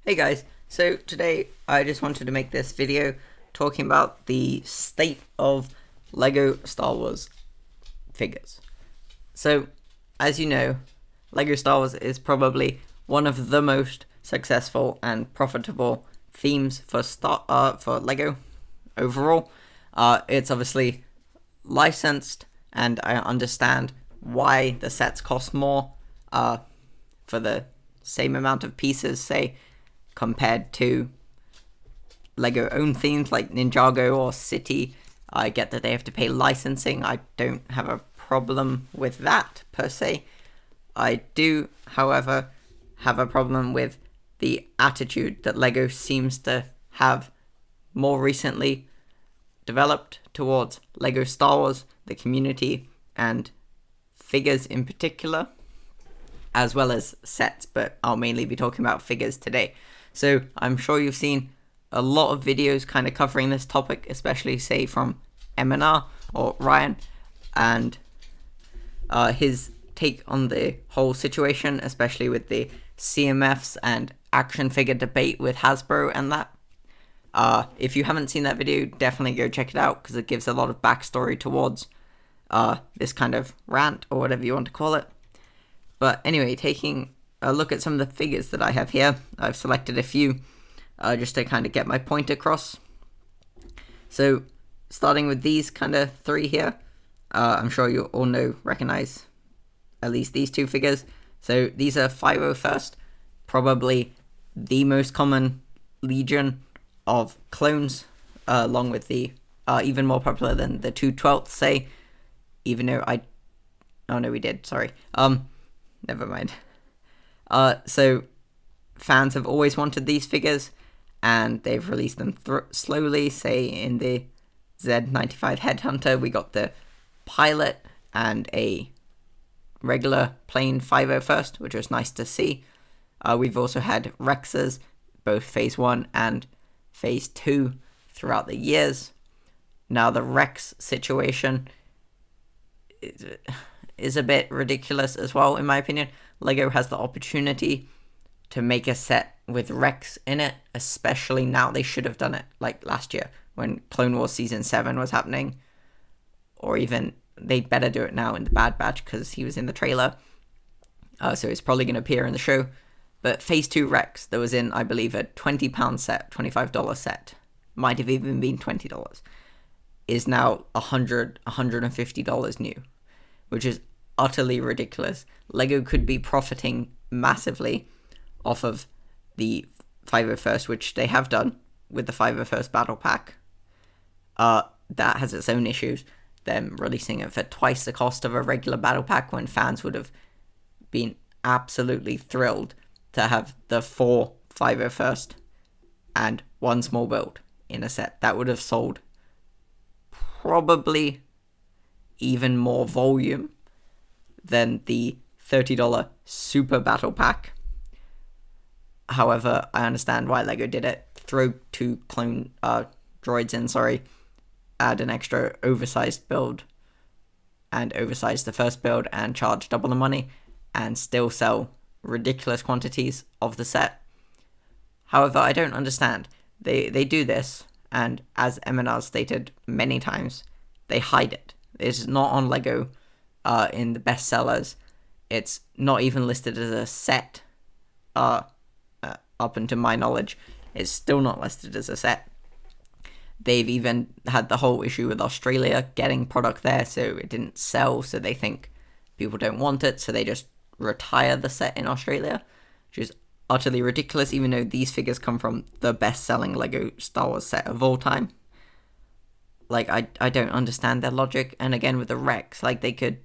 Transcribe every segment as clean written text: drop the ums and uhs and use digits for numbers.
Hey guys, so today I just wanted to make this video talking about the state of LEGO Star Wars figures. So, as you know, LEGO Star Wars is probably one of the most successful and profitable themes for LEGO overall. It's obviously licensed, and I understand why the sets cost more for the same amount of pieces, say, compared to LEGO owned themes like Ninjago or City. I get that they have to pay licensing. I don't have a problem with that per se. I do, however, have a problem with the attitude that LEGO seems to have more recently developed towards LEGO Star Wars, the community, and figures in particular, as well as sets, but I'll mainly be talking about figures today. So I'm sure you've seen a lot of videos kind of covering this topic, especially say from MNR or Ryan, and his take on the whole situation, especially with the CMFs and action figure debate with Hasbro and that. If you haven't seen that video, definitely go check it out because it gives a lot of backstory towards this kind of rant or whatever you want to call it. But anyway, taking a look at some of the figures that I have here, I've selected a few just to kind of get my point across. So starting with these kind of three here, I'm sure you all recognize at least these two figures. So these are 501st, probably the most common Legion of clones, along with the even more popular than the 2/12, say, even though oh no, we did, sorry. Never mind. So fans have always wanted these figures, and they've released them slowly. Say in the Z95 Headhunter, we got the pilot and a regular plain 501st, which was nice to see. We've also had Rexes, both Phase 1 and Phase 2, throughout the years. Now the Rex situation is a bit ridiculous as well, in my opinion. LEGO has the opportunity to make a set with Rex in it, especially now. They should have done it like last year when Clone Wars Season 7 was happening, or even they'd better do it now in the Bad Batch because he was in the trailer, so it's probably going to appear in the show. But Phase 2 Rex, that was in, I believe, a £20 set, $25 set, might have even been $20, is now $100, $150 new, which is utterly ridiculous. LEGO could be profiting massively off of the 501st, which they have done with the 501st Battle Pack. That has its own issues. Them releasing it for twice the cost of a regular Battle Pack when fans would have been absolutely thrilled to have the 4 501st and one small build in a set. That would have sold probably even more volume than the $30 Super Battle Pack. However, I understand why LEGO did it. Throw 2 clone droids in, add an extra oversized build, and oversize the first build, and charge double the money, and still sell ridiculous quantities of the set. However, I don't understand. They do this, and as MNR stated many times, they hide it. It's not on LEGO in the bestsellers. It's not even listed as a set. Up until my knowledge, it's still not listed as a set. They've even had the whole issue with Australia getting product there, so it didn't sell, so they think people don't want it, so they just retire the set in Australia, which is utterly ridiculous, even though these figures come from the best-selling LEGO Star Wars set of all time. Like, I don't understand their logic. And again, with the Rex, like, they could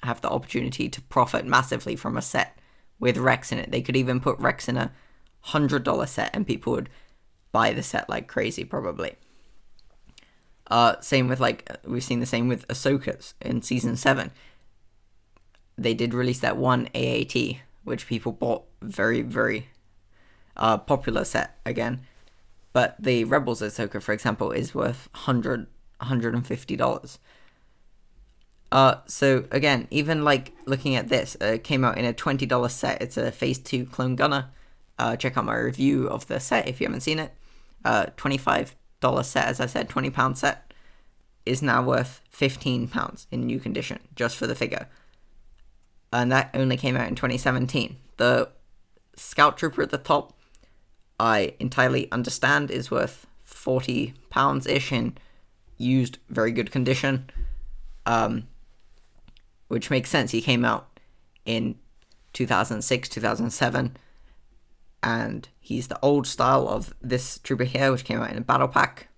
have the opportunity to profit massively from a set with Rex in it. They could even put Rex in a $100 set and people would buy the set like crazy, probably. Same with, like, we've seen the same with Ahsoka's in Season 7. They did release that one AAT, which people bought very, very popular set again. But the Rebels Ahsoka, for example, is worth $150. So again, even like looking at this, it came out in a $20 set. It's a Phase 2 Clone Gunner. check out my review of the set if you haven't seen it. $25 set, as I said, £20 set is now worth £15 in new condition just for the figure. And that only came out in 2017. The Scout Trooper at the top, I entirely understand, is worth £40-ish in used, very good condition. Which makes sense. He came out in 2006, 2007, and he's the old style of this trooper here, which came out in a battle pack.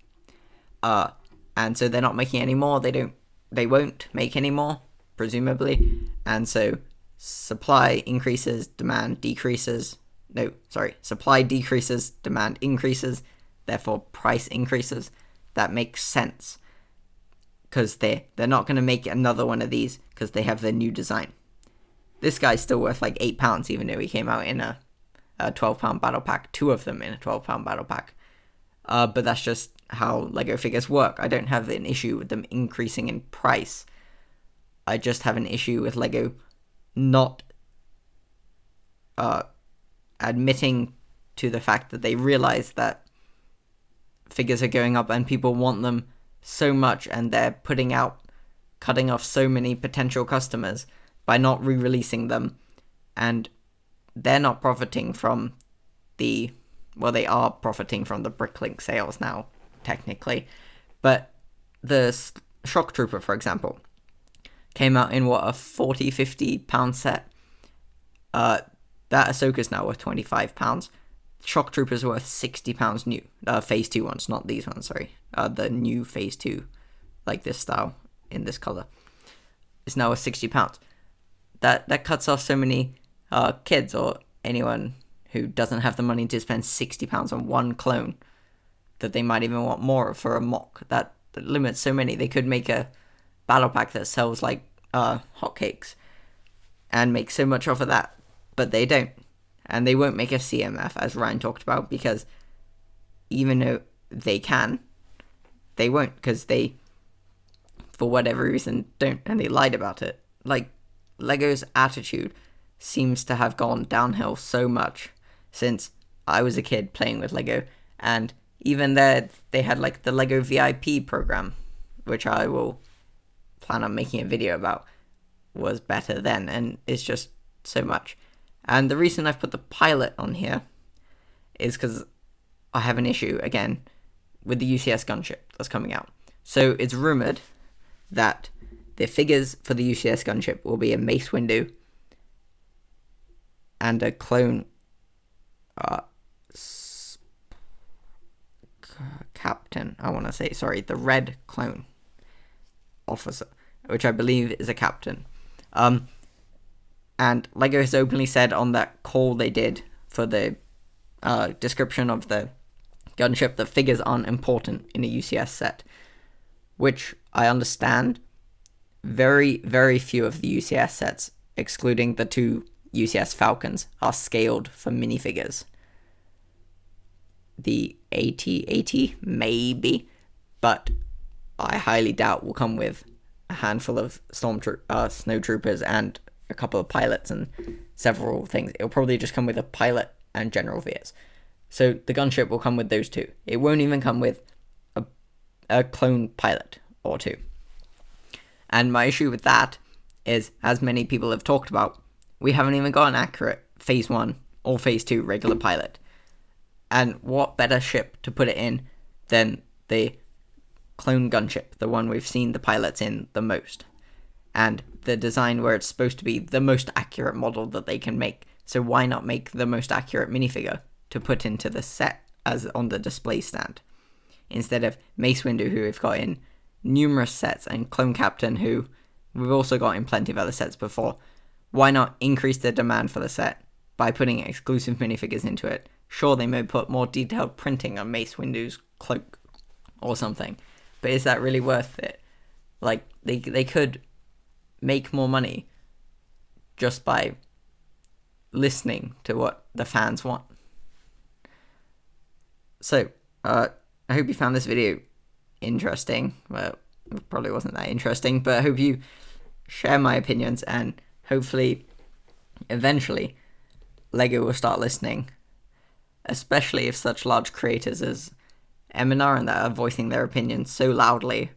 And so they're not making any more. They won't make any more, presumably. And so supply increases, demand decreases. No, sorry, supply decreases, demand increases, therefore price increases. That makes sense, because they're not going to make another one of these because they have their new design. This guy's still worth like £8, even though he came out in a £12 battle pack, 2 of them in a £12 battle pack. But that's just how Lego figures work. I don't have an issue with them increasing in price. I just have an issue with Lego not admitting to the fact that they realize that figures are going up and people want them so much, and they're cutting off so many potential customers by not re-releasing them, and they're not profiting from they are profiting from the Bricklink sales now, technically. But the Shock Trooper, for example, came out in a £40-50 set. That Ahsoka's now worth £25. Shock Trooper's worth £60 new. Phase 2 ones, not these ones, sorry. The new Phase 2, like this style, in this colour, is now worth £60. That cuts off so many kids or anyone who doesn't have the money to spend £60 on one clone that they might even want more for a mock. That limits so many. They could make a battle pack that sells like hotcakes and make so much off of that, but they don't. And they won't make a CMF, as Ryan talked about, because even though they can, they won't, because they, for whatever reason, don't, and they lied about it. Like, Lego's attitude seems to have gone downhill so much since I was a kid playing with Lego, and even there, they had like the Lego VIP program, which I will plan on making a video about, was better then, and it's just so much. And the reason I've put the pilot on here is because I have an issue, again, with the UCS gunship that's coming out. So it's rumored that the figures for the UCS gunship will be a Mace Windu and a clone captain, the red clone officer, which I believe is a captain. And Lego has openly said on that call they did for the description of the gunship that figures aren't important in a UCS set, which I understand. Very, very few of the UCS sets, excluding the 2 UCS Falcons, are scaled for minifigures. The AT-AT, maybe, but I highly doubt will come with a handful of snowtroopers and a couple of pilots and several things. It'll probably just come with a pilot and General Veers. So the gunship will come with those 2. It won't even come with a clone pilot or 2. And my issue with that is, as many people have talked about, we haven't even got an accurate Phase 1 or Phase 2 regular pilot. And what better ship to put it in than the clone gunship, the one we've seen the pilots in the most. And the design where it's supposed to be the most accurate model that they can make. So why not make the most accurate minifigure to put into the set as on the display stand, instead of Mace Windu, who we've got in numerous sets, and Clone Captain, who we've also got in plenty of other sets before. Why not increase the demand for the set by putting exclusive minifigures into it? Sure, they may put more detailed printing on Mace Windu's cloak or something, but is that really worth it? Like, they could make more money just by listening to what the fans want. So, I hope you found this video interesting. Well, it probably wasn't that interesting, but I hope you share my opinions, and hopefully, eventually, Lego will start listening especially if such large creators as Eminar and that are voicing their opinions so loudly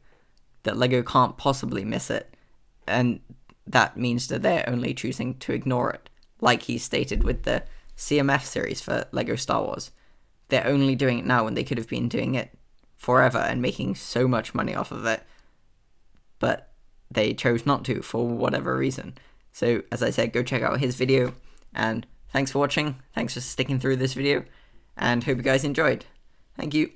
that LEGO can't possibly miss it, and that means that they're only choosing to ignore it, like he stated with the CMF series for LEGO Star Wars. They're only doing it now when they could have been doing it forever and making so much money off of it, but they chose not to for whatever reason. So, as I said, go check out his video, and thanks for watching, thanks for sticking through this video, and hope you guys enjoyed. Thank you.